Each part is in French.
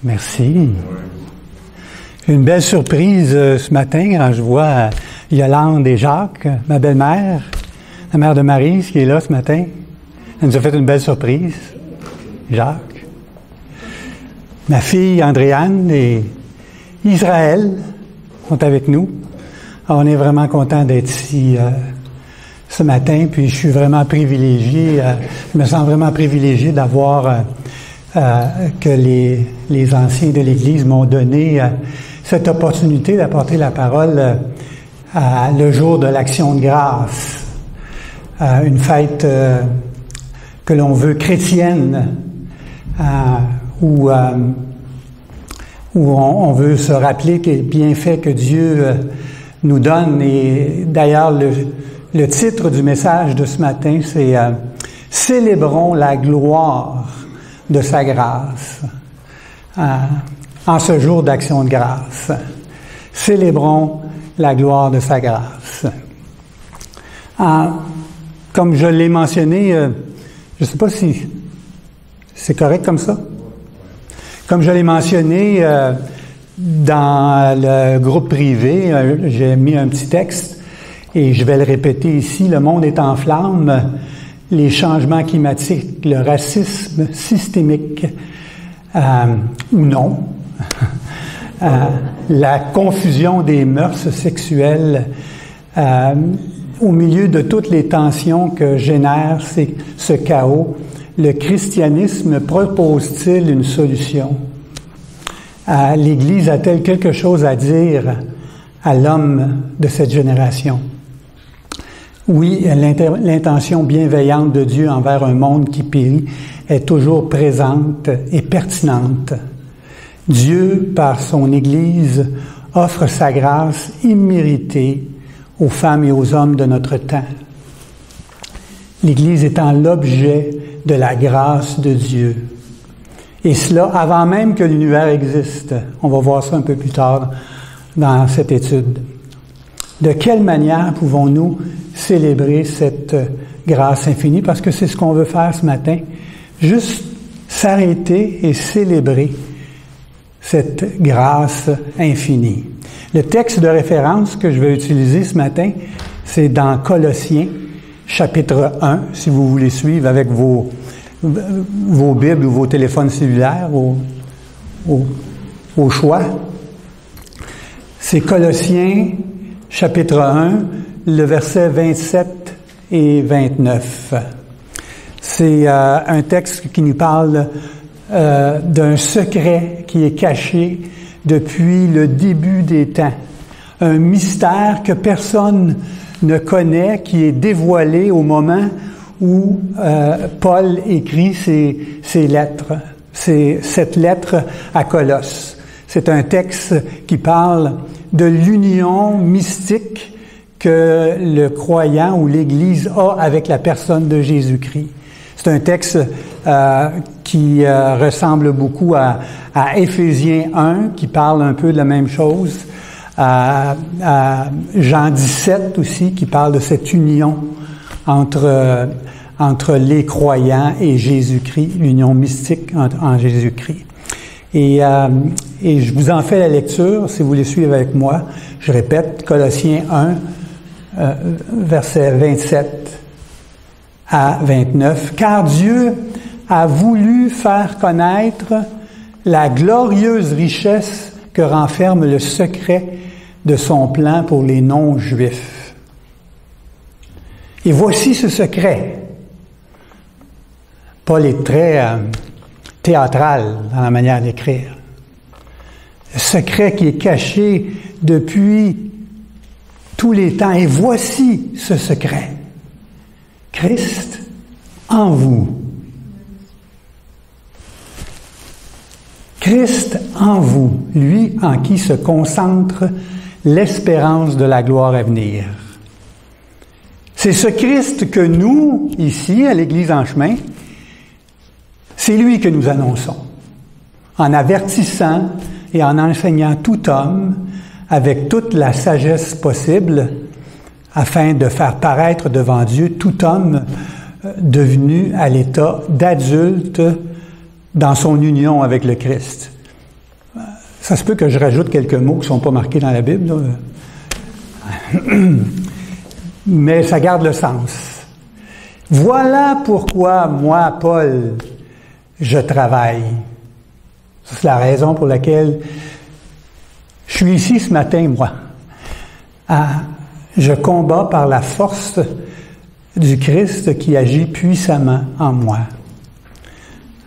Merci. J'ai une belle surprise ce matin quand je vois Yolande et Jacques, ma belle-mère, la mère de Maryse qui est là ce matin. Elle nous a fait une belle surprise. Jacques. Ma fille Andréane et Israël sont avec nous. Alors, on est vraiment content d'être ici ce matin, puis je suis vraiment privilégié, je me sens vraiment privilégié d'avoir que les anciens de l'Église m'ont donné cette opportunité d'apporter la parole le jour de l'Action de grâce, une fête que l'on veut chrétienne, où on veut se rappeler des bienfaits que Dieu nous donne. Et d'ailleurs, le titre du message de ce matin, c'est « Célébrons la gloire de sa grâce » en ce jour d'Action de grâce. Célébrons la gloire de sa grâce. Comme je l'ai mentionné, je ne sais pas si c'est correct comme ça. Comme je l'ai mentionné dans le groupe privé, j'ai mis un petit texte et je vais le répéter ici. Le monde est en flammes, les changements climatiques, le racisme systémique ou non, la confusion des mœurs sexuelles, au milieu de toutes les tensions que génère ce chaos, le christianisme propose-t-il une solution? L'Église a-t-elle quelque chose à dire à l'homme de cette génération? Oui, l'intention bienveillante de Dieu envers un monde qui périt est toujours présente et pertinente. Dieu, par son Église, offre sa grâce imméritée aux femmes et aux hommes de notre temps. L'Église étant l'objet de la grâce de Dieu. Et cela avant même que l'univers existe. On va voir ça un peu plus tard dans cette étude. De quelle manière pouvons-nous célébrer cette grâce infinie? Parce que c'est ce qu'on veut faire ce matin. Juste s'arrêter et célébrer cette grâce infinie. Le texte de référence que je vais utiliser ce matin, c'est dans Colossiens, chapitre 1, si vous voulez suivre avec vos Bibles ou vos téléphones cellulaires au choix. C'est Colossiens, chapitre 1, le verset 27 et 29. C'est un texte qui nous parle d'un secret qui est caché depuis le début des temps. Un mystère que personne ne connaît, qui est dévoilé au moment où Paul écrit ces lettres. C'est cette lettre à Colosse. C'est un texte qui parle de l'union mystique que le croyant ou l'Église a avec la personne de Jésus-Christ. C'est un texte qui ressemble beaucoup à Éphésiens 1, qui parle un peu de la même chose, à Jean 17 aussi, qui parle de cette union entre les croyants et Jésus-Christ, l'union mystique en Jésus-Christ. Et je vous en fais la lecture, si vous voulez suivre avec moi. Je répète, Colossiens 1, versets 27 à 29. « Car Dieu a voulu faire connaître la glorieuse richesse que renferme le secret de son plan pour les non-juifs. Et voici ce secret. » Paul est très théâtral dans la manière d'écrire. Le secret qui est caché depuis tous les temps. Et voici ce secret. Christ en vous. Christ en vous, lui en qui se concentre l'espérance de la gloire à venir. C'est ce Christ que nous, ici, à l'Église en chemin, c'est lui que nous annonçons, en avertissant et en enseignant tout homme avec toute la sagesse possible, afin de faire paraître devant Dieu tout homme devenu à l'état d'adulte dans son union avec le Christ. Ça se peut que je rajoute quelques mots qui ne sont pas marqués dans la Bible, là. Mais ça garde le sens. Voilà pourquoi moi, Paul, je travaille. C'est la raison pour laquelle je suis ici ce matin, moi. Je combats par la force du Christ qui agit puissamment en moi.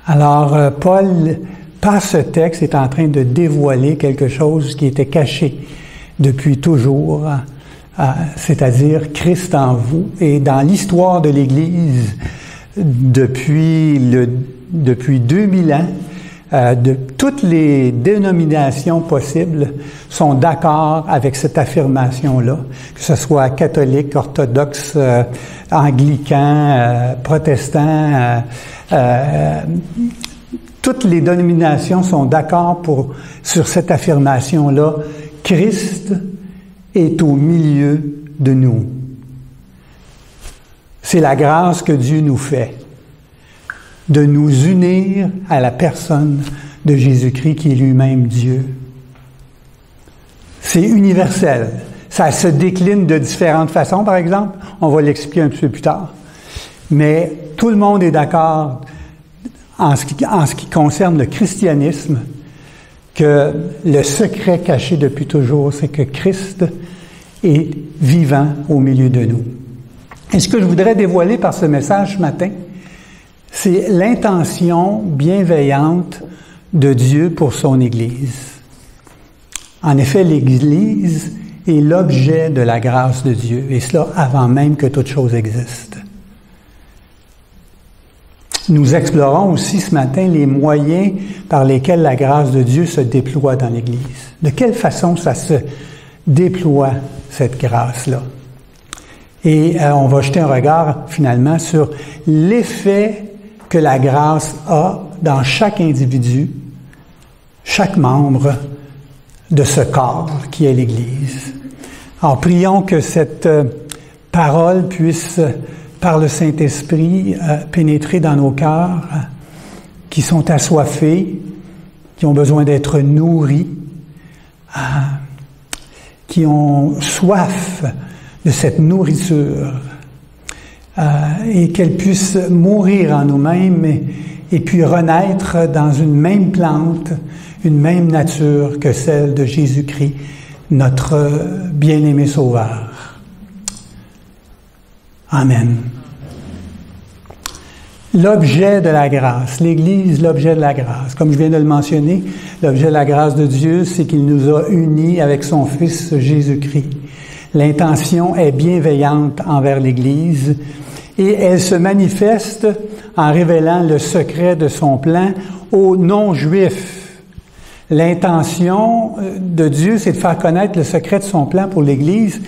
Alors, Paul, par ce texte, est en train de dévoiler quelque chose qui était caché depuis toujours, c'est-à-dire Christ en vous. Et dans l'histoire de l'Église, depuis 2000 ans, de toutes les dénominations possibles sont d'accord avec cette affirmation-là, que ce soit catholique, orthodoxe, anglican, protestant, toutes les dénominations sont d'accord sur cette affirmation-là. Christ est au milieu de nous. C'est la grâce que Dieu nous fait de nous unir à la personne de Jésus-Christ qui est lui-même Dieu. C'est universel. Ça se décline de différentes façons, par exemple. On va l'expliquer un petit peu plus tard. Mais tout le monde est d'accord en ce qui concerne le christianisme que le secret caché depuis toujours, c'est que Christ est vivant au milieu de nous. Et ce que je voudrais dévoiler par ce message ce matin, c'est l'intention bienveillante de Dieu pour son Église. En effet, l'Église est l'objet de la grâce de Dieu, et cela avant même que toute chose existe. Nous explorons aussi ce matin les moyens par lesquels la grâce de Dieu se déploie dans l'Église. De quelle façon ça se déploie, cette grâce-là? Et on va jeter un regard, finalement, sur l'effet que la grâce a dans chaque individu, chaque membre de ce corps qui est l'Église. Alors, prions que cette parole puisse, par le Saint-Esprit, pénétrer dans nos cœurs qui sont assoiffés, qui ont besoin d'être nourris, qui ont soif de cette nourriture, et qu'elle puisse mourir en nous-mêmes et puis renaître dans une même plante, une même nature que celle de Jésus-Christ, notre bien-aimé Sauveur. Amen. L'objet de la grâce, l'Église, l'objet de la grâce. Comme je viens de le mentionner, l'objet de la grâce de Dieu, c'est qu'il nous a unis avec son Fils Jésus-Christ. L'intention est bienveillante envers l'Église et elle se manifeste en révélant le secret de son plan aux non-juifs. L'intention de Dieu, c'est de faire connaître le secret de son plan pour l'Église,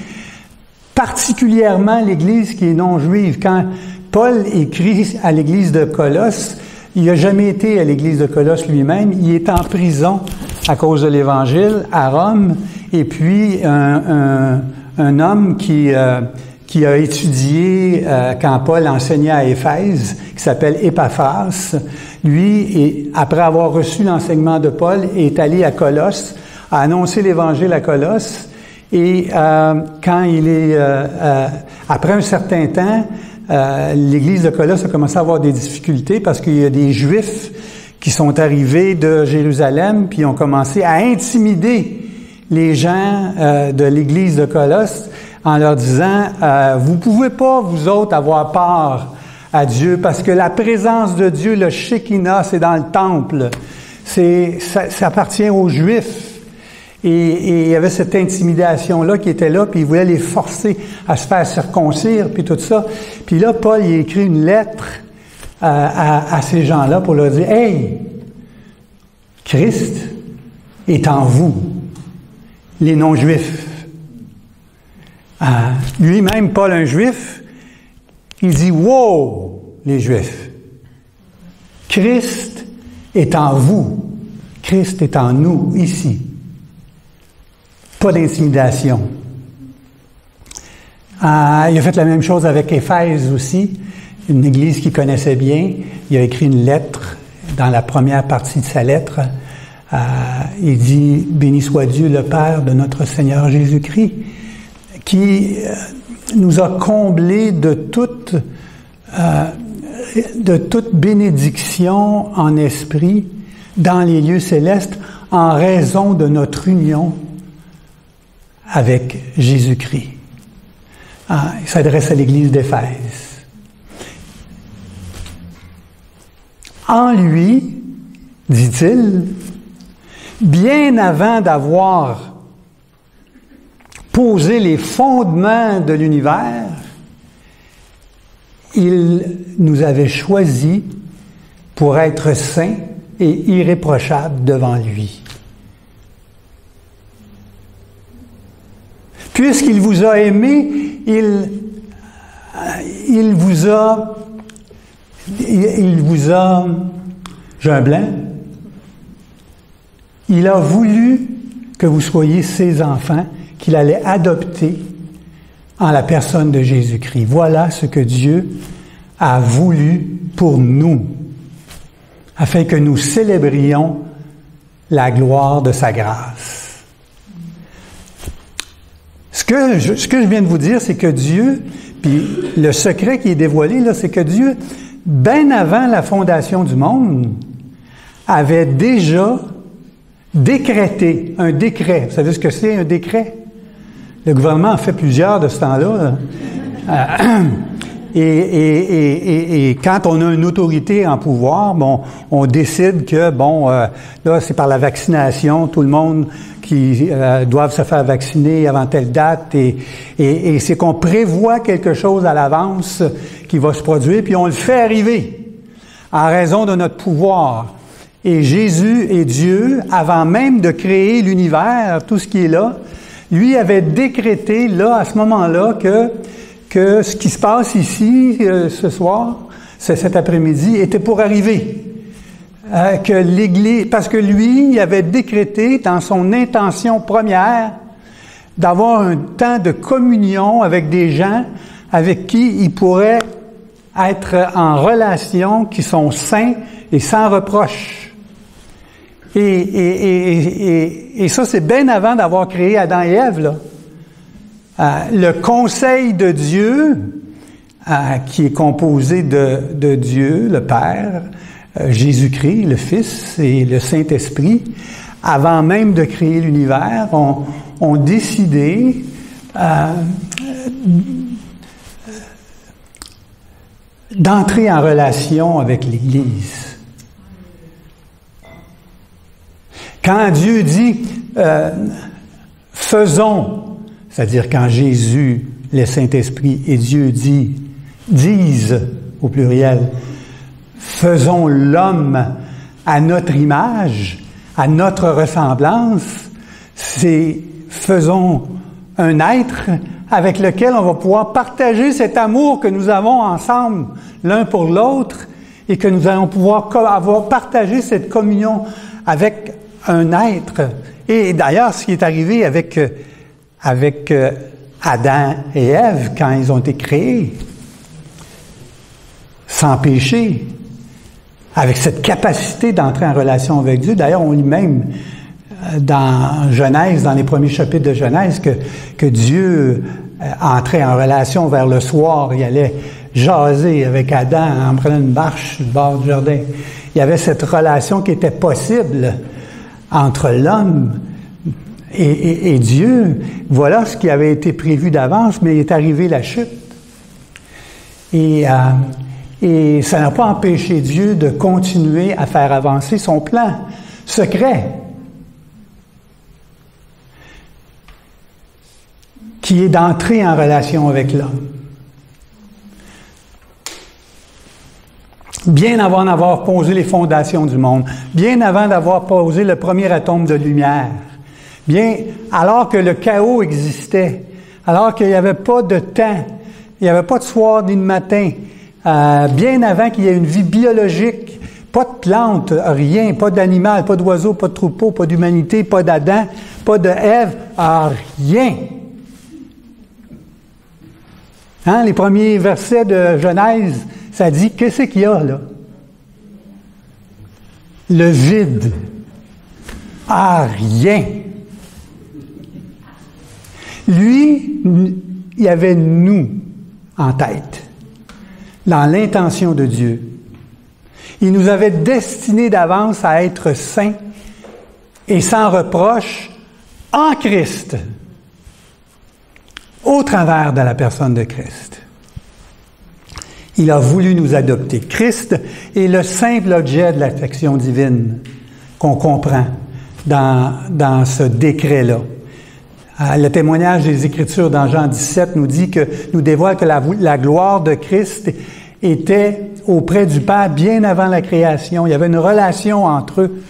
particulièrement l'Église qui est non-juive. Quand Paul écrit à l'Église de Colosse, il n'a jamais été à l'Église de Colosse lui-même, il est en prison à cause de l'Évangile à Rome, et puis un homme qui a étudié quand Paul enseignait à Éphèse, qui s'appelle Épaphras, lui, après avoir reçu l'enseignement de Paul, est allé à Colosse, a annoncé l'Évangile à Colosse, et quand il est, après un certain temps, l'Église de Colosse a commencé à avoir des difficultés parce qu'il y a des Juifs qui sont arrivés de Jérusalem, puis ont commencé à intimider les gens de l'Église de Colosse en leur disant vous pouvez pas, vous autres, avoir part à Dieu, parce que la présence de Dieu, le Shekinah, c'est dans le temple. Ça appartient aux Juifs. Et il y avait cette intimidation-là qui était là, puis il voulait les forcer à se faire circoncire, puis tout ça. Puis là, Paul, il a écrit une lettre à ces gens-là pour leur dire « Hey, Christ est en vous, les non-juifs. » Lui-même, Paul, un juif, il dit « Wow, les juifs! Christ est en vous. Christ est en nous, ici. » Pas d'intimidation. Il a fait la même chose avec Éphèse aussi, une église qu'il connaissait bien. Il a écrit une lettre, dans la première partie de sa lettre, Il dit, béni soit Dieu le Père de notre Seigneur Jésus-Christ, qui nous a comblés de toute bénédiction en esprit dans les lieux célestes en raison de notre union avec Jésus-Christ. Il s'adresse à l'Église d'Éphèse. En lui, dit-il, bien avant d'avoir posé les fondements de l'univers, il nous avait choisis pour être saints et irréprochables devant lui. Puisqu'il vous a aimé, il vous a, j'ai un blanc, il a voulu que vous soyez ses enfants, qu'il allait adopter en la personne de Jésus-Christ. Voilà ce que Dieu a voulu pour nous, afin que nous célébrions la gloire de sa grâce. Ce que je viens de vous dire, c'est que Dieu, puis le secret qui est dévoilé là, c'est que Dieu, bien avant la fondation du monde, avait déjà décrété un décret. Vous savez ce que c'est, un décret? Le gouvernement en fait plusieurs de ce temps-là. Et quand on a une autorité en pouvoir, bon, on décide que, là, c'est par la vaccination, tout le monde qui doivent se faire vacciner avant telle date, et c'est qu'on prévoit quelque chose à l'avance qui va se produire, puis on le fait arriver en raison de notre pouvoir. Et Jésus est Dieu, avant même de créer l'univers, tout ce qui est là, lui avait décrété, là, à ce moment-là, que ce qui se passe ici, ce soir, cet après-midi, était pour arriver. Que l'Église, parce que lui, il avait décrété dans son intention première d'avoir un temps de communion avec des gens avec qui il pourrait être en relation, qui sont saints et sans reproche. Et ça, c'est bien avant d'avoir créé Adam et Ève, là. Le conseil de Dieu, qui est composé de Dieu, le Père, Jésus-Christ, le Fils et le Saint-Esprit, avant même de créer l'univers, ont décidé d'entrer en relation avec l'Église. Quand Dieu dit « faisons », c'est-à-dire quand Jésus, le Saint-Esprit et Dieu disent au pluriel, faisons l'homme à notre image, à notre ressemblance, c'est faisons un être avec lequel on va pouvoir partager cet amour que nous avons ensemble l'un pour l'autre et que nous allons pouvoir avoir partagé cette communion avec un être. Et d'ailleurs, ce qui est arrivé avec Adam et Ève quand ils ont été créés, sans péché, avec cette capacité d'entrer en relation avec Dieu. D'ailleurs, on lit même dans Genèse, dans les premiers chapitres de Genèse, que Dieu entrait en relation vers le soir. Il allait jaser avec Adam en prenant une marche sur le bord du jardin. Il y avait cette relation qui était possible entre l'homme et Dieu. Voilà ce qui avait été prévu d'avance, mais il est arrivé la chute. Et ça n'a pas empêché Dieu de continuer à faire avancer son plan secret, qui est d'entrer en relation avec l'homme. Bien avant d'avoir posé les fondations du monde, bien avant d'avoir posé le premier atome de lumière, bien alors que le chaos existait, alors qu'il n'y avait pas de temps, il n'y avait pas de soir ni de matin, bien avant qu'il y ait une vie biologique, pas de plantes, rien, pas d'animal, pas d'oiseaux, pas de troupeaux, pas d'humanité, pas d'Adam, pas de Ève, rien. Les premiers versets de Genèse, ça dit, qu'est-ce qu'il y a là? Le vide. à rien. Lui, il avait nous en tête, dans l'intention de Dieu. Il nous avait destinés d'avance à être saints et sans reproche en Christ, au travers de la personne de Christ. Il a voulu nous adopter. Christ est le simple objet de l'affection divine qu'on comprend dans ce décret-là. Le témoignage des Écritures dans Jean 17 nous dévoile que la gloire de Christ était auprès du Père bien avant la création. Il y avait une relation entre eux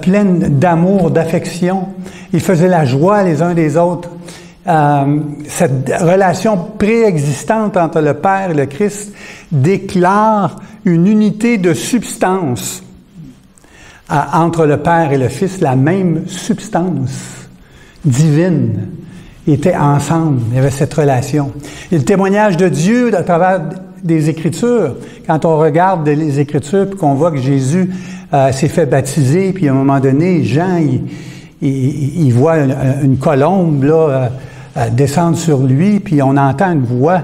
pleine d'amour, d'affection. Ils faisaient la joie les uns des autres. Cette relation préexistante entre le Père et le Christ déclare une unité de substance entre le Père et le Fils, la même substance divine était ensemble. Il y avait cette relation. Et le témoignage de Dieu à travers des Écritures, quand on regarde les Écritures puis qu'on voit que Jésus s'est fait baptiser, puis à un moment donné, Jean, il voit une colombe là descendre sur lui, puis on entend une voix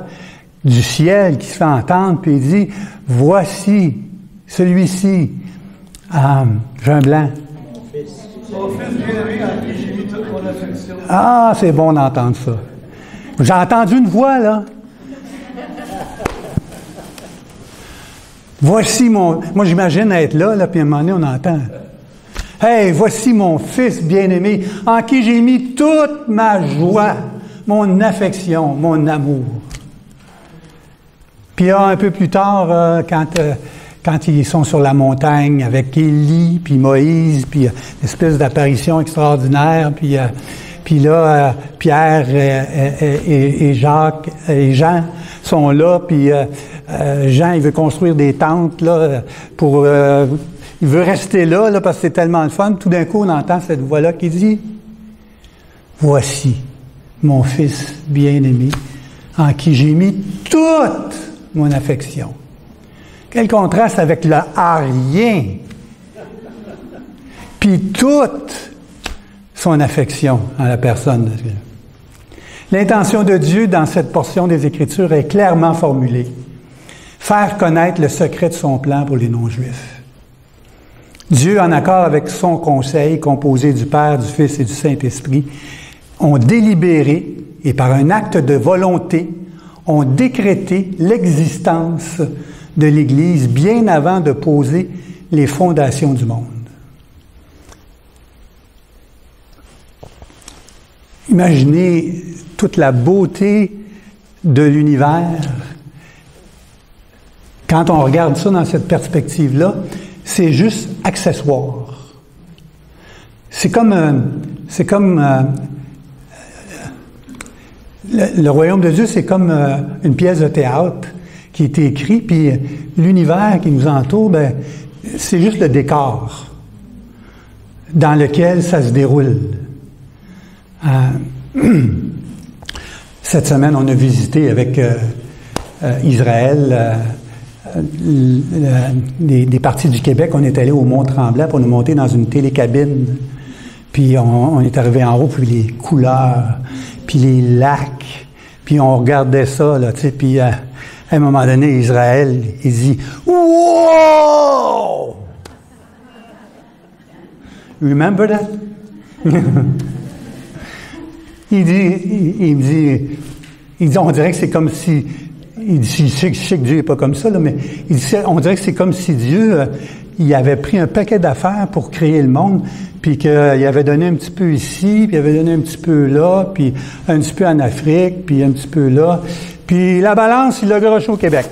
du ciel qui se fait entendre, puis il dit, « Voici celui-ci, Jean Blanc. » Mon fils bien-aimé à qui j'ai mis toute mon affection. Ah, c'est bon d'entendre ça. J'ai entendu une voix, là. Voici mon... Moi, j'imagine être là, puis à un moment donné, on entend. Hey, voici mon fils bien-aimé, en qui j'ai mis toute ma joie, mon affection, mon amour. Puis là, un peu plus tard, quand ils sont sur la montagne avec Élie, puis Moïse, puis une espèce d'apparition extraordinaire, puis là, Pierre et Jacques et Jean sont là, puis Jean, il veut construire des tentes, là, pour... il veut rester là, parce que c'est tellement le fun. Tout d'un coup, on entend cette voix-là qui dit, « Voici mon fils bien-aimé, en qui j'ai mis toute mon affection. » Quel contraste avec le « à rien » puis toute son affection à la personne de Dieu. L'intention de Dieu dans cette portion des Écritures est clairement formulée. Faire connaître le secret de son plan pour les non-juifs. Dieu, en accord avec son conseil, composé du Père, du Fils et du Saint-Esprit, ont délibéré et par un acte de volonté, ont décrété l'existence de l'Église bien avant de poser les fondations du monde. Imaginez toute la beauté de l'univers. Quand on regarde ça dans cette perspective-là, c'est juste accessoire. C'est comme le royaume de Dieu, c'est comme une pièce de théâtre qui est écrite, puis l'univers qui nous entoure, c'est juste le décor dans lequel ça se déroule. Cette semaine, on a visité avec Israël des parties du Québec. On est allé au Mont-Tremblant pour nous monter dans une télécabine. Puis on est arrivé en haut, puis les couleurs, puis les lacs, puis on regardait ça, là, tu sais, puis à un moment donné, Israël, il dit « Wow! » Remember that? Il dit, on dirait que c'est comme si, il dit, je sais que Dieu n'est pas comme ça, là, mais il dit, on dirait que c'est comme si Dieu, il avait pris un paquet d'affaires pour créer le monde, puis qu'il avait donné un petit peu ici, puis il avait donné un petit peu là, puis un petit peu en Afrique, puis un petit peu là, puis la balance, il l'a garoché au Québec.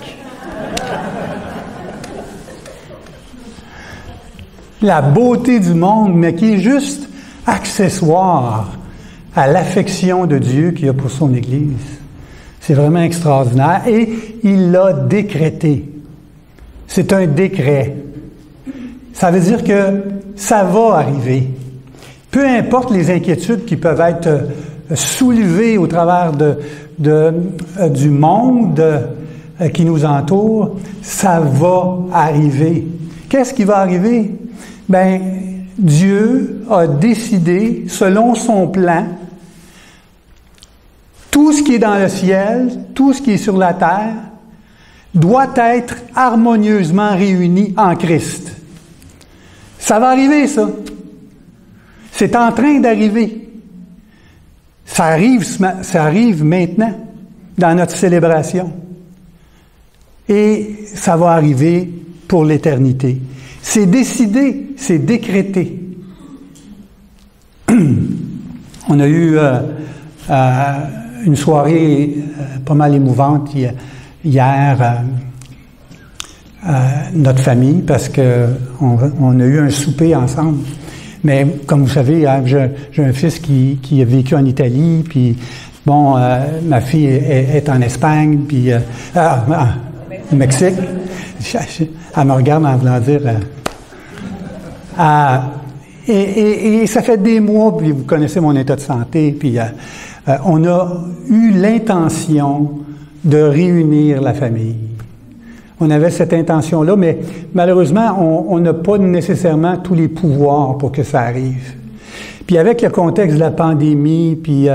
La beauté du monde, mais qui est juste accessoire à l'affection de Dieu qu'il a pour son Église. C'est vraiment extraordinaire. Et il l'a décrété. C'est un décret. Ça veut dire que ça va arriver. Peu importe les inquiétudes qui peuvent être soulevées au travers du monde qui nous entoure, ça va arriver. Qu'est-ce qui va arriver? Dieu a décidé, selon son plan, tout ce qui est dans le ciel, tout ce qui est sur la terre, doit être harmonieusement réuni en Christ. Ça va arriver, ça. C'est en train d'arriver. Ça arrive maintenant, dans notre célébration. Et ça va arriver pour l'éternité. C'est décidé, c'est décrété. On a eu une soirée pas mal émouvante hier, notre famille, parce que on a eu un souper ensemble. Mais comme vous savez, j'ai un fils qui a vécu en Italie, puis bon, ma fille est en Espagne, puis au Mexique. Elle me regarde en voulant dire... et ça fait des mois, puis vous connaissez mon état de santé, puis on a eu l'intention de réunir la famille. On avait cette intention-là, mais malheureusement, on n'a pas nécessairement tous les pouvoirs pour que ça arrive. Puis avec le contexte de la pandémie, puis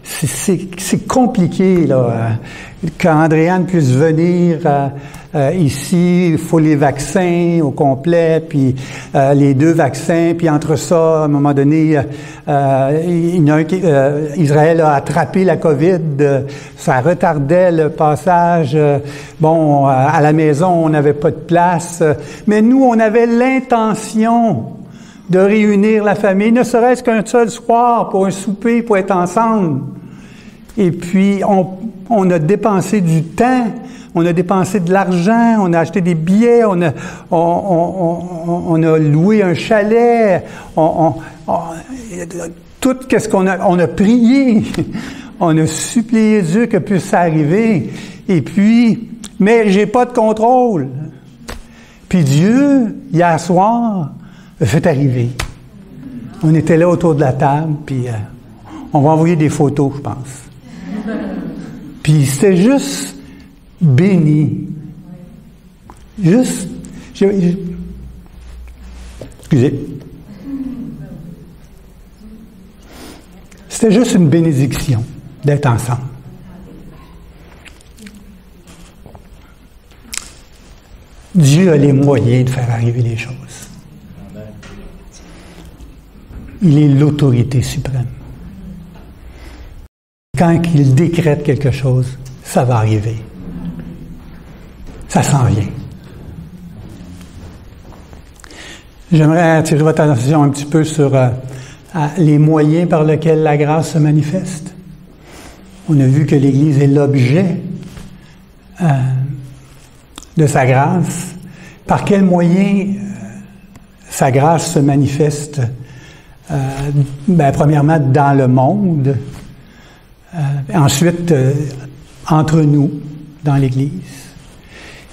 c'est compliqué, là, qu'Andréane puisse venir ici, il faut les vaccins au complet, puis les 2 vaccins, puis entre ça, à un moment donné, Israël a attrapé la COVID, ça retardait le passage. Bon, à la maison, on n'avait pas de place, mais nous, on avait l'intention de réunir la famille, ne serait-ce qu'un seul soir pour un souper, pour être ensemble. Et puis, on a dépensé du temps, on a dépensé de l'argent, on a acheté des billets, on a loué un chalet, tout qu'est-ce qu'on a, on a prié, on a supplié Dieu que puisse ça arriver. Et puis, mais j'ai pas de contrôle. Puis Dieu, hier soir, le fait arriver. On était là autour de la table, puis on va envoyer des photos, je pense. Puis c'était juste béni. Juste... excusez. C'était juste une bénédiction d'être ensemble. Dieu a les moyens de faire arriver les choses. Il est l'autorité suprême. Quand il décrète quelque chose, ça va arriver. Ça s'en vient. J'aimerais attirer votre attention un petit peu sur les moyens par lesquels la grâce se manifeste. On a vu que l'Église est l'objet de sa grâce. Par quels moyens sa grâce se manifeste? Premièrement, dans le monde. Ensuite, entre nous, dans l'Église.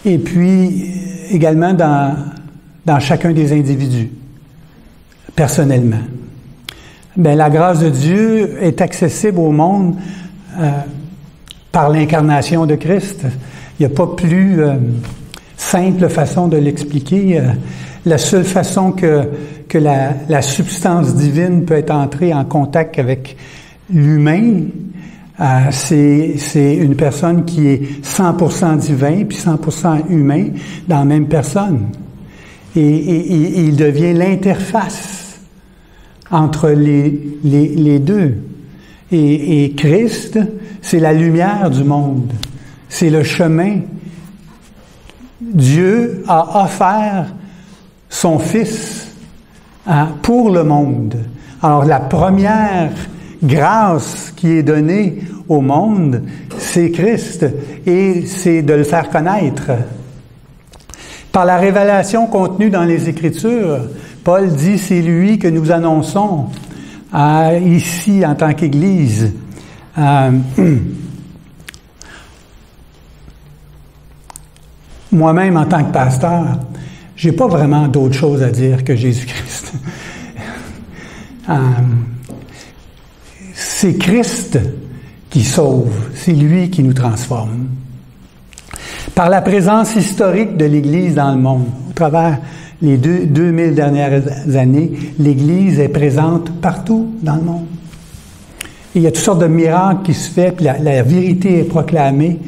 Et puis, également dans chacun des individus, personnellement. La grâce de Dieu est accessible au monde par l'incarnation de Christ. Il n'y a pas plus simple façon de l'expliquer. La seule façon que la substance divine peut être entrée en contact avec l'humain, c'est une personne qui est 100% divin puis 100% humain dans la même personne. Et il devient l'interface entre les deux. Et Christ, c'est la lumière du monde. C'est le chemin. Dieu a offert son Fils pour le monde. Alors, la première grâce qui est donnée au monde, c'est Christ, et c'est de le faire connaître. Par la révélation contenue dans les Écritures, Paul dit, c'est lui que nous annonçons ici en tant qu'Église. Moi-même, en tant que pasteur, j'ai pas vraiment d'autre chose à dire que Jésus-Christ. C'est Christ qui sauve, c'est lui qui nous transforme. Par la présence historique de l'Église dans le monde, au travers les 2000 dernières années, l'Église est présente partout dans le monde. Et il y a toutes sortes de miracles qui se font, puis la vérité est proclamée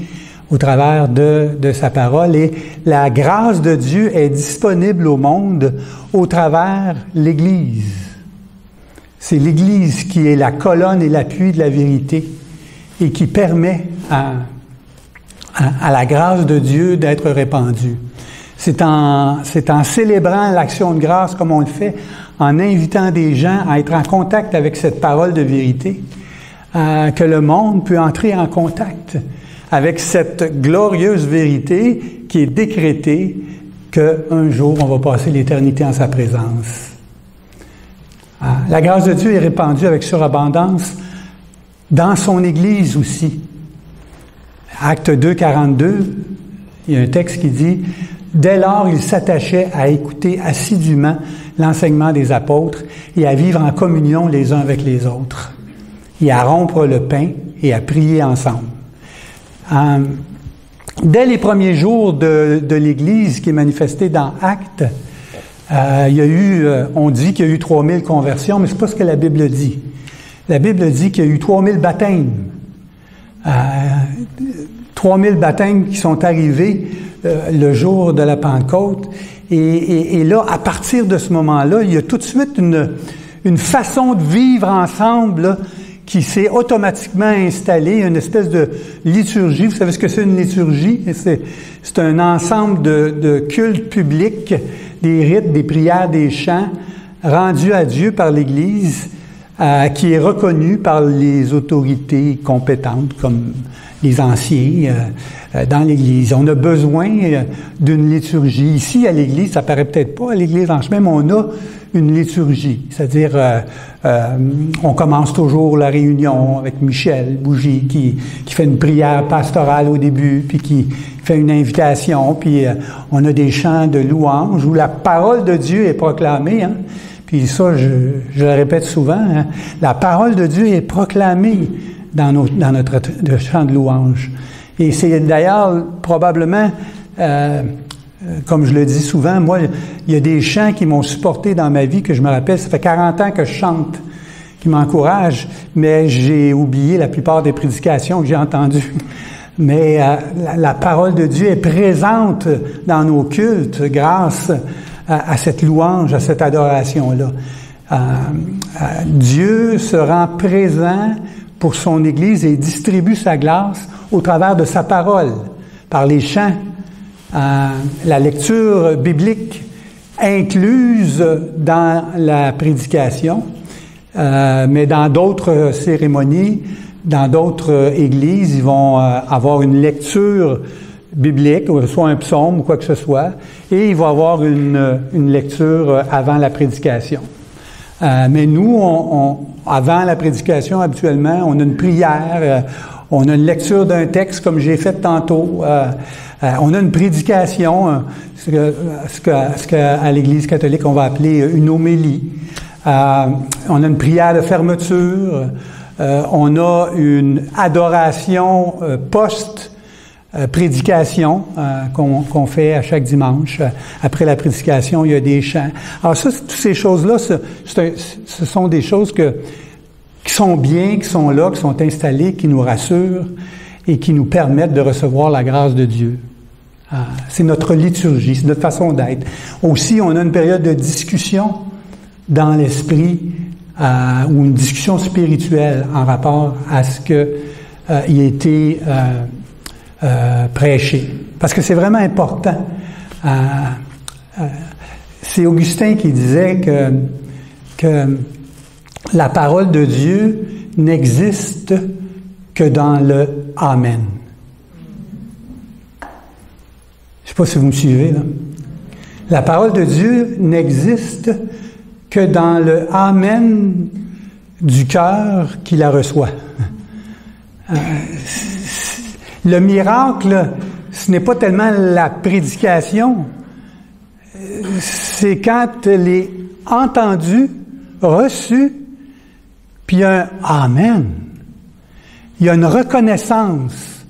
au travers de sa parole. Et la grâce de Dieu est disponible au monde au travers l'Église. C'est l'Église qui est la colonne et l'appui de la vérité et qui permet à la grâce de Dieu d'être répandue. C'est en célébrant l'action de grâce comme on le fait, en invitant des gens à être en contact avec cette parole de vérité, que le monde peut entrer en contact avec cette glorieuse vérité qui est décrétée qu'un jour on va passer l'éternité en sa présence. La grâce de Dieu est répandue avec surabondance dans son Église aussi. Acte 2, 42, il y a un texte qui dit « Dès lors, il s'attachait à écouter assidûment l'enseignement des apôtres et à vivre en communion les uns avec les autres, et à rompre le pain et à prier ensemble. » Dès les premiers jours de l'Église qui est manifestée dans Actes, il y a eu, on dit qu'il y a eu 3000 conversions, mais c'est pas ce que la Bible dit. La Bible dit qu'il y a eu 3000 baptêmes. 3000 baptêmes qui sont arrivés le jour de la Pentecôte. Et là, à partir de ce moment-là, il y a tout de suite une façon de vivre ensemble là, qui s'est automatiquement installée, une espèce de liturgie. Vous savez ce que c'est une liturgie? C'est un ensemble de cultes publics, des rites, des prières, des chants rendus à Dieu par l'Église, qui est reconnu par les autorités compétentes comme les anciens dans l'Église. On a besoin d'une liturgie. Ici, à l'Église, ça paraît peut-être pas à l'Église en chemin, mais on a une liturgie. C'est-à-dire, on commence toujours la réunion avec Michel Bougie qui fait une prière pastorale au début, puis qui fait une invitation, puis on a des chants de louange où la parole de Dieu est proclamée, hein. Puis ça, je le répète souvent, hein, la parole de Dieu est proclamée dans notre chant de louange. Et c'est d'ailleurs probablement, comme je le dis souvent, moi, il y a des chants qui m'ont supporté dans ma vie, que je me rappelle, ça fait 40 ans que je chante, qui m'encouragent, mais j'ai oublié la plupart des prédications que j'ai entendues. Mais la parole de Dieu est présente dans nos cultes grâce à cette louange, à cette adoration-là. Dieu se rend présent pour son Église et distribue sa grâce au travers de sa parole, par les chants, la lecture biblique incluse dans la prédication, mais dans d'autres cérémonies, dans d'autres églises, ils vont avoir une lecture biblique, soit un psaume ou quoi que ce soit, et il va y avoir une lecture avant la prédication. Mais nous, avant la prédication, habituellement, on a une prière, on a une lecture d'un texte comme j'ai fait tantôt, on a une prédication, ce qu'à l'Église catholique on va appeler une homélie. On a une prière de fermeture, on a une adoration post-prédication qu'on fait à chaque dimanche. Après la prédication, il y a des chants. Alors ça, toutes ces choses-là, ce sont des choses qui sont bien, qui sont là, qui sont installées, qui nous rassurent et qui nous permettent de recevoir la grâce de Dieu. C'est notre liturgie, c'est notre façon d'être. Aussi, on a une période de discussion dans l'esprit ou une discussion spirituelle en rapport à ce que il a été prêché. Parce que c'est vraiment important. C'est Augustin qui disait que la parole de Dieu n'existe que dans le Amen. Je ne sais pas si vous me suivez, là. La parole de Dieu n'existe que dans le Amen du cœur qui la reçoit. Le miracle, ce n'est pas tellement la prédication, c'est quand elle est entendue, reçue, puis il y a un Amen. Il y a une reconnaissance.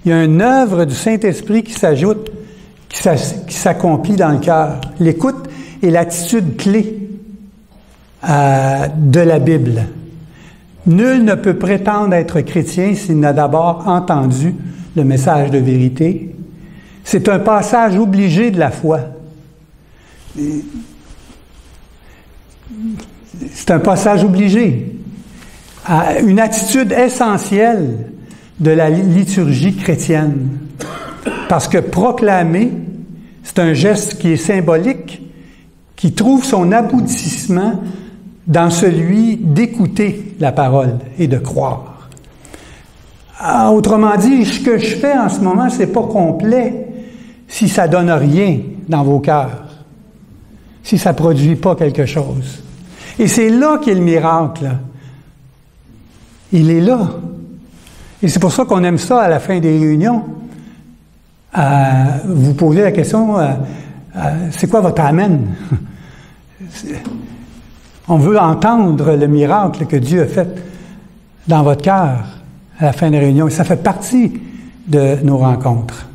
Il y a une œuvre du Saint-Esprit qui s'ajoute, qui s'accomplit dans le cœur. L'écoute est l'attitude clé de la Bible. Nul ne peut prétendre être chrétien s'il n'a d'abord entendu le message de vérité. C'est un passage obligé de la foi. C'est un passage obligé. Une attitude essentielle de la liturgie chrétienne. Parce que proclamer, c'est un geste qui est symbolique, qui trouve son aboutissement dans celui d'écouter la parole et de croire. Autrement dit, ce que je fais en ce moment, c'est pas complet si ça donne rien dans vos cœurs, si ça produit pas quelque chose. Et c'est là qu'est le miracle. Il est là. Et c'est pour ça qu'on aime ça à la fin des réunions. Vous posez la question, c'est quoi votre amen? On veut entendre le miracle que Dieu a fait dans votre cœur à la fin des réunions. Et ça fait partie de nos rencontres.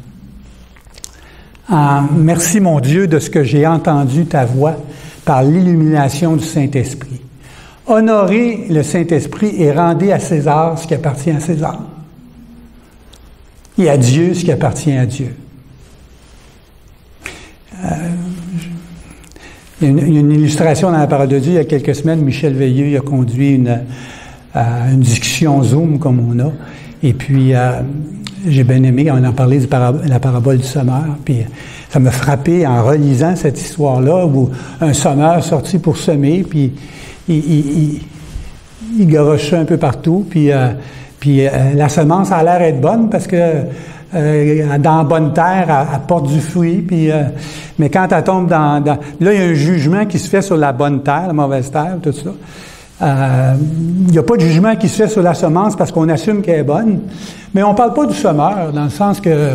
Merci, mon Dieu, de ce que j'ai entendu ta voix par l'illumination du Saint-Esprit. Honorez le Saint-Esprit et rendez à César ce qui appartient à César. Et à Dieu ce qui appartient à Dieu. Il y a une illustration dans la parole de Dieu. Il y a quelques semaines, Michel Veilleux a conduit une discussion Zoom comme on a. Et puis, j'ai bien aimé, on en parlait de la parabole du semeur. Puis, ça m'a frappé en relisant cette histoire-là où un semeur sorti pour semer, puis il garochait un peu partout. Puis la semence a l'air d'être bonne parce que dans la bonne terre, elle porte du fruit. Puis, mais quand elle tombe là, il y a un jugement qui se fait sur la bonne terre, la mauvaise terre, tout ça. Il n'y a pas de jugement qui se fait sur la semence parce qu'on assume qu'elle est bonne. Mais on ne parle pas du semeur, dans le sens que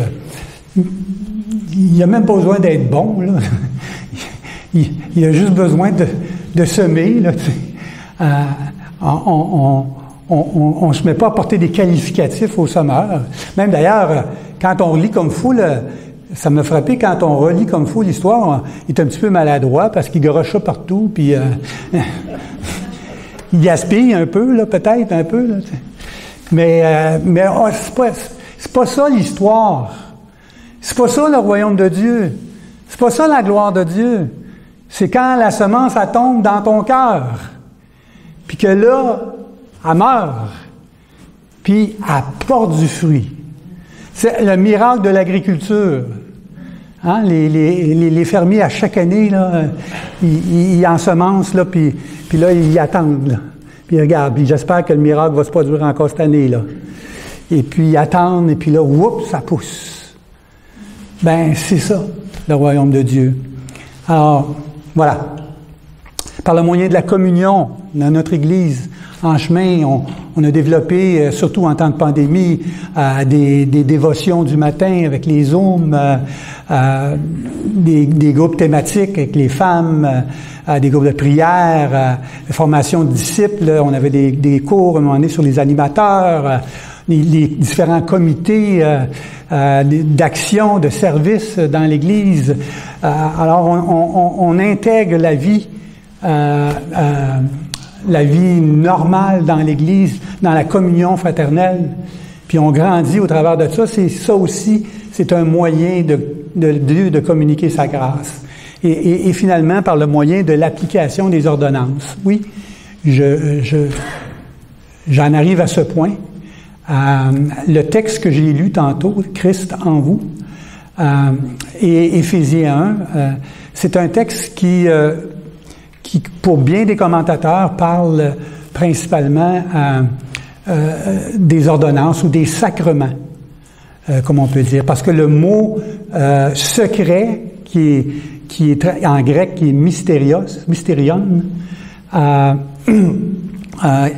il n'y a même pas besoin d'être bon, là. Il a juste besoin de semer, là, tu sais. On ne se met pas à porter des qualificatifs au semeur. Même d'ailleurs, quand on lit comme fou, ça m'a frappé, quand on relit comme fou l'histoire, il est un petit peu maladroit parce qu'il garoche ça partout, puis il gaspille un peu, là, peut-être, un peu, là. Mais c'est pas ça l'histoire. C'est pas ça le royaume de Dieu. C'est pas ça la gloire de Dieu. C'est quand la semence, elle tombe dans ton cœur. Puis que là, elle meurt. Puis elle porte du fruit. C'est le miracle de l'agriculture. Hein? Les fermiers, à chaque année, là, ils ensemencent, là, puis là, ils attendent, là. Puis regarde, puis j'espère que le miracle va se produire encore cette année, là. Et puis ils attendent, et puis là, oups, ça pousse. Ben, c'est ça, le royaume de Dieu. Alors, voilà. Par le moyen de la communion dans notre Église, en chemin, on a développé, surtout en temps de pandémie, des dévotions du matin avec les Zooms, des groupes thématiques avec les femmes, des groupes de prière, formation de disciples. On avait des cours à un moment donné sur les animateurs, les différents comités d'action, de service dans l'Église. Alors, on intègre la vie normale dans l'Église, dans la communion fraternelle, puis on grandit au travers de ça. C'est ça aussi, c'est un moyen de Dieu de communiquer sa grâce. Et finalement, par le moyen de l'application des ordonnances. Oui, j'en arrive à ce point. Le texte que j'ai lu tantôt, Christ en vous, et Éphésiens 1, c'est un texte qui, pour bien des commentateurs, parle principalement des ordonnances ou des sacrements, comme on peut dire. Parce que le mot secret, qui est en grec, qui est mystérion,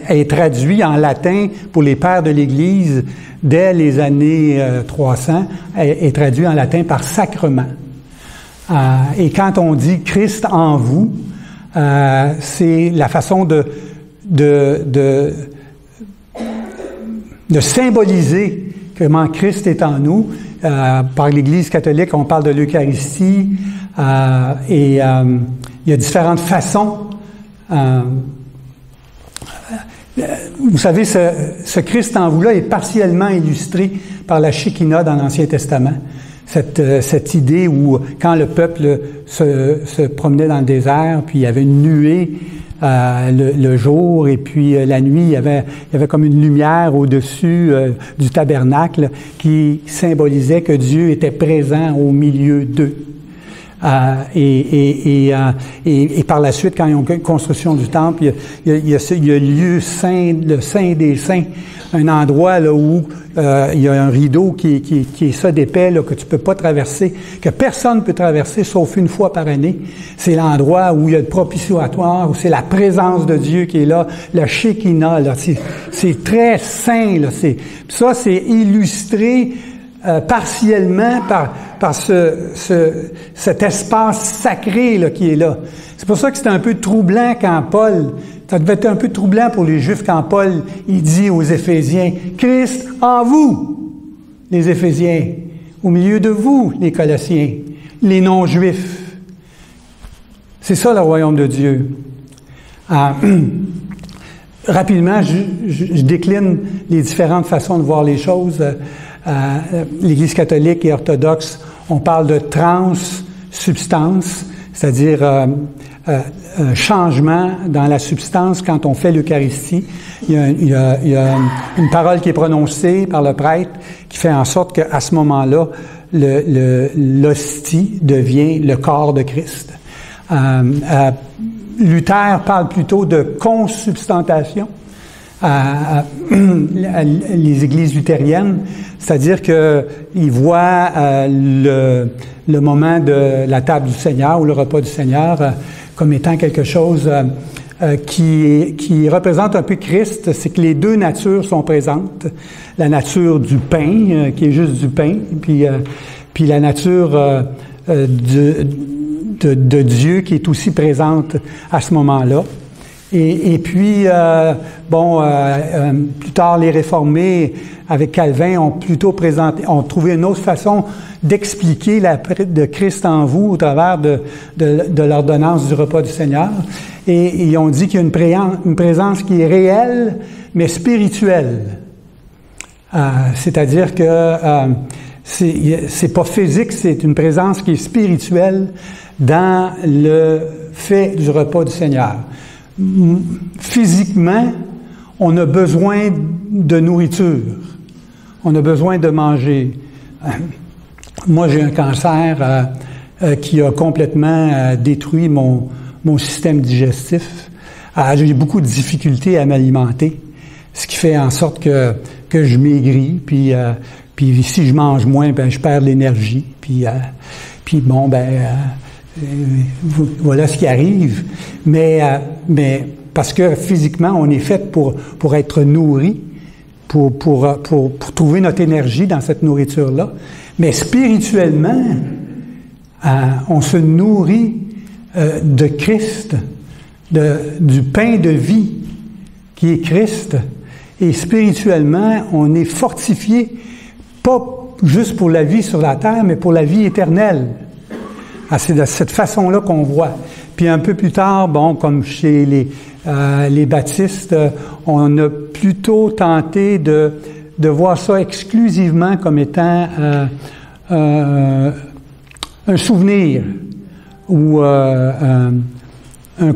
est traduit en latin pour les pères de l'Église dès les années 300, est traduit en latin par sacrement. Et quand on dit Christ en vous, c'est la façon de symboliser comment Christ est en nous. Par l'Église catholique, on parle de l'Eucharistie et Il y a différentes façons. Vous savez, ce Christ en vous-là est partiellement illustré par la Shekinah dans l'Ancien Testament. Cette idée où, quand le peuple se promenait dans le désert, puis il y avait une nuée le jour, et puis la nuit, il y avait comme une lumière au-dessus du tabernacle qui symbolisait que Dieu était présent au milieu d'eux. Et par la suite, quand ils ont une construction du temple, il y a le lieu saint, le saint des saints, un endroit là où il y a un rideau qui est ça d'épais, là, que tu peux pas traverser, que personne peut traverser sauf une fois par année. C'est l'endroit où il y a le propitiatoire, où c'est la présence de Dieu qui est là, la Shekinah, là. C'est très saint, là. Ça, c'est illustré partiellement par cet espace sacré là, qui est là. C'est pour ça que c'est un peu troublant quand Paul, ça devait être un peu troublant pour les Juifs quand Paul, il dit aux Éphésiens, « Christ en vous, les Éphésiens, au milieu de vous, les Colossiens, les non-Juifs. » C'est ça le royaume de Dieu. Rapidement, je décline les différentes façons de voir les choses. L'Église catholique et orthodoxe, on parle de transsubstance, c'est-à-dire un changement dans la substance quand on fait l'Eucharistie. Il y a une parole qui est prononcée par le prêtre qui fait en sorte qu'à ce moment-là, l'hostie devient le corps de Christ. Luther parle plutôt de consubstantation. Les églises luthériennes, c'est-à-dire qu'ils voient le moment de la table du Seigneur ou le repas du Seigneur comme étant quelque chose qui représente un peu Christ, c'est que les deux natures sont présentes. La nature du pain, qui est juste du pain, puis la nature de Dieu qui est aussi présente à ce moment-là. Et puis, plus tard, les réformés, avec Calvin, ont trouvé une autre façon d'expliquer de Christ en vous au travers de l'ordonnance du repas du Seigneur. Et ils ont dit qu'il y a une présence qui est réelle, mais spirituelle. C'est-à-dire que c'est pas physique, c'est une présence qui est spirituelle dans le fait du repas du Seigneur. Physiquement, on a besoin de nourriture. On a besoin de manger. Moi, j'ai un cancer qui a complètement détruit mon système digestif. J'ai beaucoup de difficultés à m'alimenter, ce qui fait en sorte que je maigris, puis si je mange moins, je perds l'énergie. Voilà ce qui arrive. Mais parce que physiquement, on est fait pour être nourri, pour trouver notre énergie dans cette nourriture-là. Mais spirituellement, on se nourrit de Christ, du pain de vie qui est Christ. Et spirituellement, on est fortifié, pas juste pour la vie sur la terre, mais pour la vie éternelle. C'est de cette façon-là qu'on voit. Puis un peu plus tard, comme chez les baptistes, on a plutôt tenté de voir ça exclusivement comme étant un souvenir ou un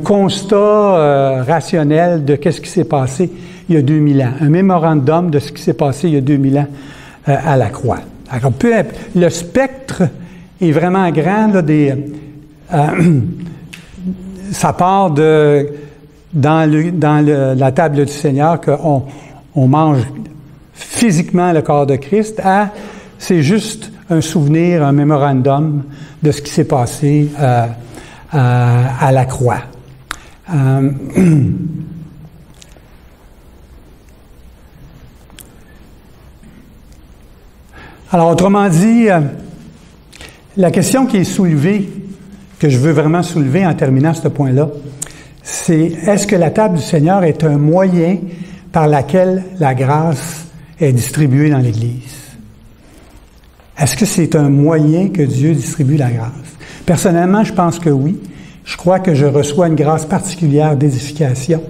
constat rationnel de qu'est-ce qui s'est passé il y a 2000 ans, un mémorandum de ce qui s'est passé il y a 2000 ans à la croix. Alors, le spectre est vraiment grand, là, ça part dans la table du Seigneur qu'on mange physiquement le corps de Christ, c'est juste un souvenir, un mémorandum de ce qui s'est passé à la croix. Alors, autrement dit, la question qui est soulevée, que je veux vraiment soulever en terminant ce point-là, c'est est-ce que la table du Seigneur est un moyen par lequel la grâce est distribuée dans l'Église? Est-ce que c'est un moyen que Dieu distribue la grâce? Personnellement, je pense que oui. je crois que je reçois une grâce particulière d'édification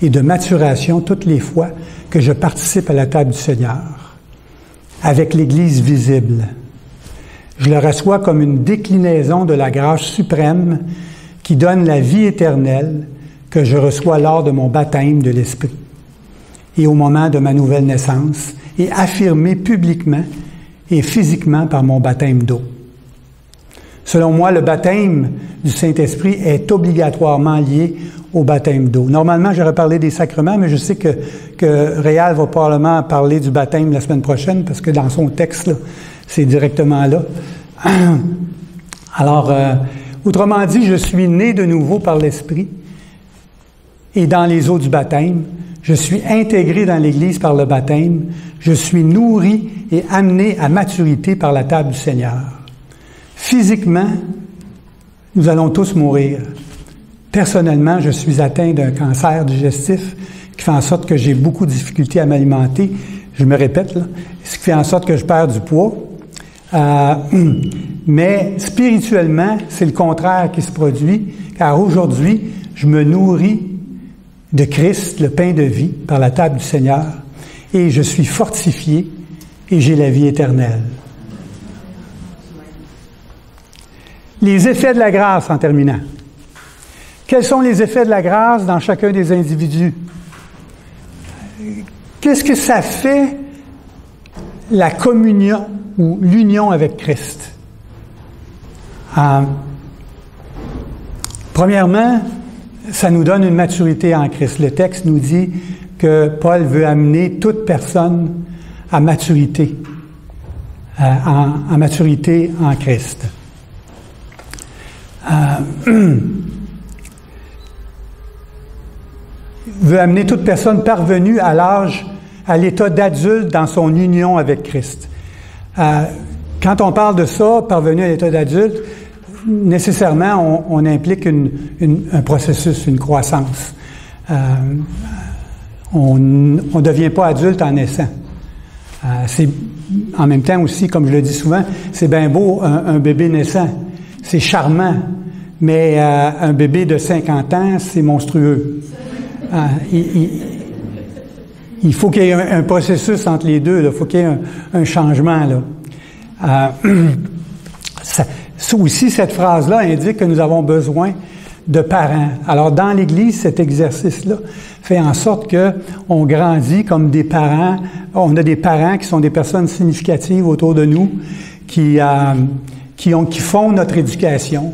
et de maturation toutes les fois que je participe à la table du Seigneur, avec l'Église visible. Je le reçois comme une déclinaison de la grâce suprême qui donne la vie éternelle que je reçois lors de mon baptême de l'Esprit et au moment de ma nouvelle naissance, et affirmée publiquement et physiquement par mon baptême d'eau. Selon moi, le baptême du Saint-Esprit est obligatoirement lié au baptême d'eau. Normalement, j'aurais parlé des sacrements, mais je sais que Réal va probablement parler du baptême la semaine prochaine, parce que dans son texte, là, c'est directement là. Alors, autrement dit, je suis né de nouveau par l'Esprit et dans les eaux du baptême. Je suis intégré dans l'Église par le baptême. Je suis nourri et amené à maturité par la table du Seigneur. Physiquement, nous allons tous mourir. Personnellement, je suis atteint d'un cancer digestif qui fait en sorte que j'ai beaucoup de difficultés à m'alimenter. Je me répète, là, ce qui fait en sorte que je perds du poids. Mais spirituellement, c'est le contraire qui se produit, car aujourd'hui, je me nourris de Christ, le pain de vie, par la table du Seigneur, et je suis fortifié et j'ai la vie éternelle. Les effets de la grâce, en terminant. Quels sont les effets de la grâce dans chacun des individus? Qu'est-ce que ça fait, la communion ou l'union avec Christ? Premièrement, ça nous donne une maturité en Christ. Le texte nous dit que Paul veut amener toute personne à maturité, en maturité en Christ. Veut amener toute personne parvenue à l'état d'adulte dans son union avec Christ. Quand on parle de ça, parvenu à l'état d'adulte, nécessairement, on implique un processus, une croissance. On ne devient pas adulte en naissant. C'est en même temps aussi, comme je le dis souvent, c'est bien beau un bébé naissant. C'est charmant, mais un bébé de 50 ans, c'est monstrueux. Il faut qu'il y ait un processus entre les deux. Il faut qu'il y ait un changement. Là. Ça aussi, cette phrase-là indique que nous avons besoin de parents. Alors, dans l'Église, cet exercice-là fait en sorte que on grandit comme des parents. On a des parents qui sont des personnes significatives autour de nous, qui font notre éducation,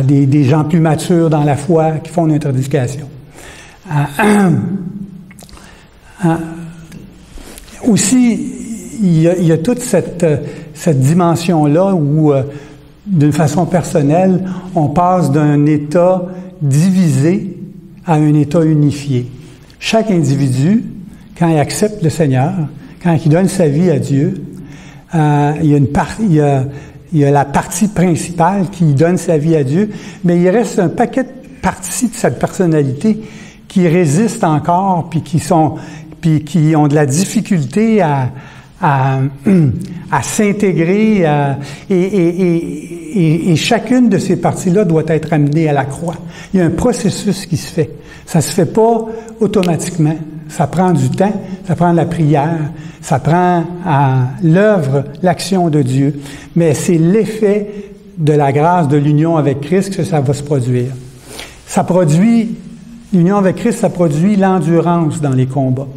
des gens plus matures dans la foi qui font notre éducation. Aussi, il y a toute cette dimension-là où, d'une façon personnelle, on passe d'un état divisé à un état unifié. Chaque individu, quand il accepte le Seigneur, quand il donne sa vie à Dieu, il y a la partie principale qui donne sa vie à Dieu, mais il reste un paquet de parties de cette personnalité qui résistent encore, puis qui ont de la difficulté à s'intégrer, et chacune de ces parties-là doit être amenée à la croix. Il y a un processus qui se fait. Ça se fait pas automatiquement. Ça prend du temps, ça prend de la prière, ça prend l'œuvre, l'action de Dieu. Mais c'est l'effet de la grâce de l'union avec Christ que ça va se produire. L'union avec Christ, ça produit l'endurance dans les combats.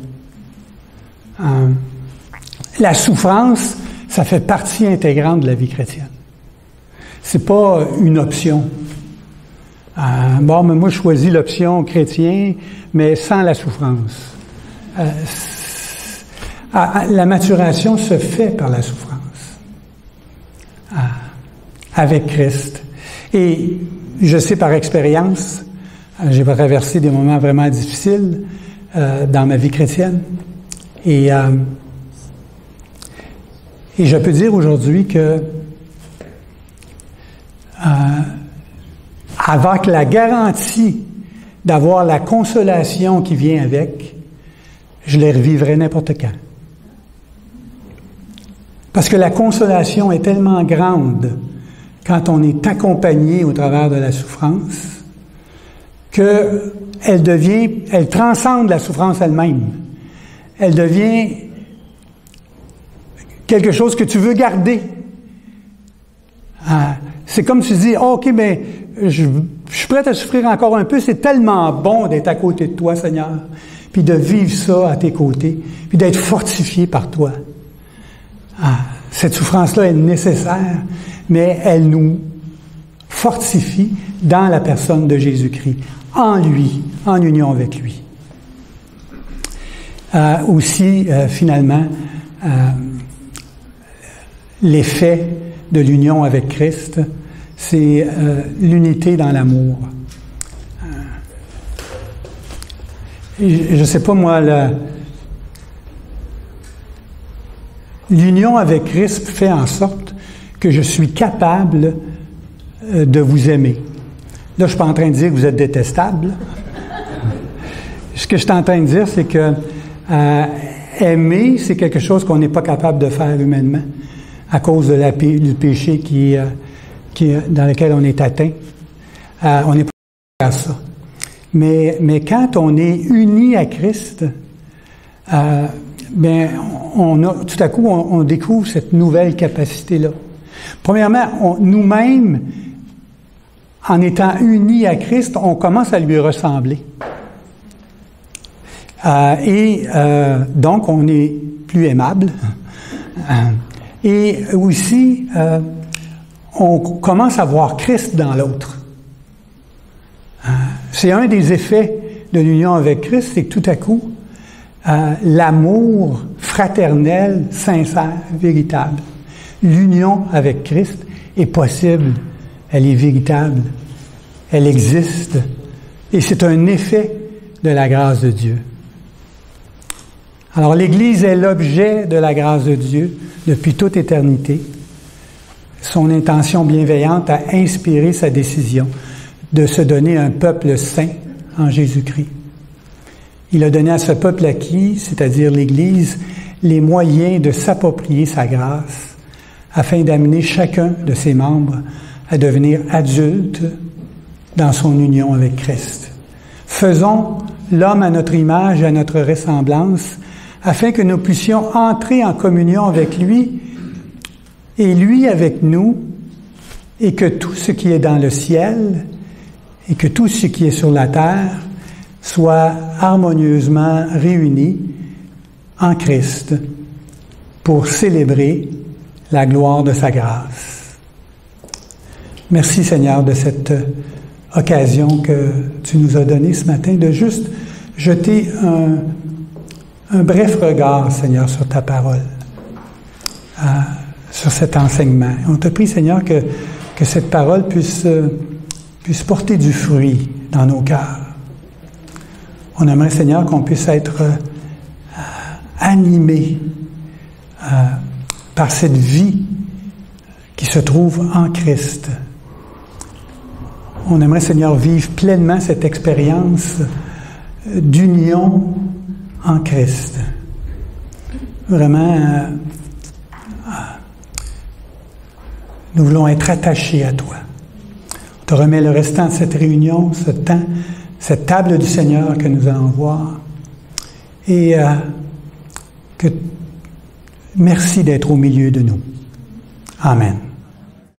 La souffrance, ça fait partie intégrante de la vie chrétienne. C'est pas une option. Mais moi, je choisis l'option chrétien, mais sans la souffrance. La maturation se fait par la souffrance. Avec Christ. Et je sais par expérience, j'ai traversé des moments vraiment difficiles dans ma vie chrétienne. Et je peux dire aujourd'hui que avec la garantie d'avoir la consolation qui vient avec, je les revivrai n'importe quand. Parce que la consolation est tellement grande quand on est accompagné au travers de la souffrance, elle transcende la souffrance elle-même. Elle devient quelque chose que tu veux garder. C'est comme si tu dis, oh, OK, mais je suis prêt à souffrir encore un peu, c'est tellement bon d'être à côté de toi, Seigneur, puis de vivre ça à tes côtés, puis d'être fortifié par toi. Cette souffrance-là est nécessaire, mais elle nous fortifie dans la personne de Jésus-Christ, en lui, en union avec lui. Finalement, l'effet de l'union avec Christ, c'est l'unité dans l'amour. Je ne sais pas, moi, l'union avec Christ fait en sorte que je suis capable de vous aimer. Là, je ne suis pas en train de dire que vous êtes détestable. Ce que je suis en train de dire, c'est que aimer, c'est quelque chose qu'on n'est pas capable de faire humainement à cause du péché dans lequel on est atteint. On n'est pas capable de faire ça. Mais quand on est uni à Christ, tout à coup, on découvre cette nouvelle capacité-là. Premièrement, nous-mêmes, en étant unis à Christ, on commence à lui ressembler. Donc, on est plus aimable. Et aussi, on commence à voir Christ dans l'autre. C'est un des effets de l'union avec Christ, c'est que tout à coup, l'amour fraternel, sincère, véritable. L'union avec Christ est possible, elle est véritable, elle existe, et c'est un effet de la grâce de Dieu. Alors, l'Église est l'objet de la grâce de Dieu depuis toute éternité. Son intention bienveillante a inspiré sa décision de se donner un peuple saint en Jésus-Christ. Il a donné à ce peuple acquis, c'est-à-dire l'Église, les moyens de s'approprier sa grâce afin d'amener chacun de ses membres à devenir adulte dans son union avec Christ. Faisons l'homme à notre image et à notre ressemblance afin que nous puissions entrer en communion avec lui et lui avec nous, et que tout ce qui est dans le ciel et que tout ce qui est sur la terre soit harmonieusement réuni en Christ pour célébrer la gloire de sa grâce. Merci Seigneur de cette occasion que tu nous as donnée ce matin de juste jeter un bref regard, Seigneur, sur ta parole, sur cet enseignement. On te prie, Seigneur, que cette parole puisse porter du fruit dans nos cœurs. On aimerait, Seigneur, qu'on puisse être animé par cette vie qui se trouve en Christ. On aimerait, Seigneur, vivre pleinement cette expérience d'union en Christ. Vraiment, nous voulons être attachés à toi. On te remet le restant de cette réunion, ce temps, cette table du Seigneur que nous allons voir. Et merci d'être au milieu de nous. Amen.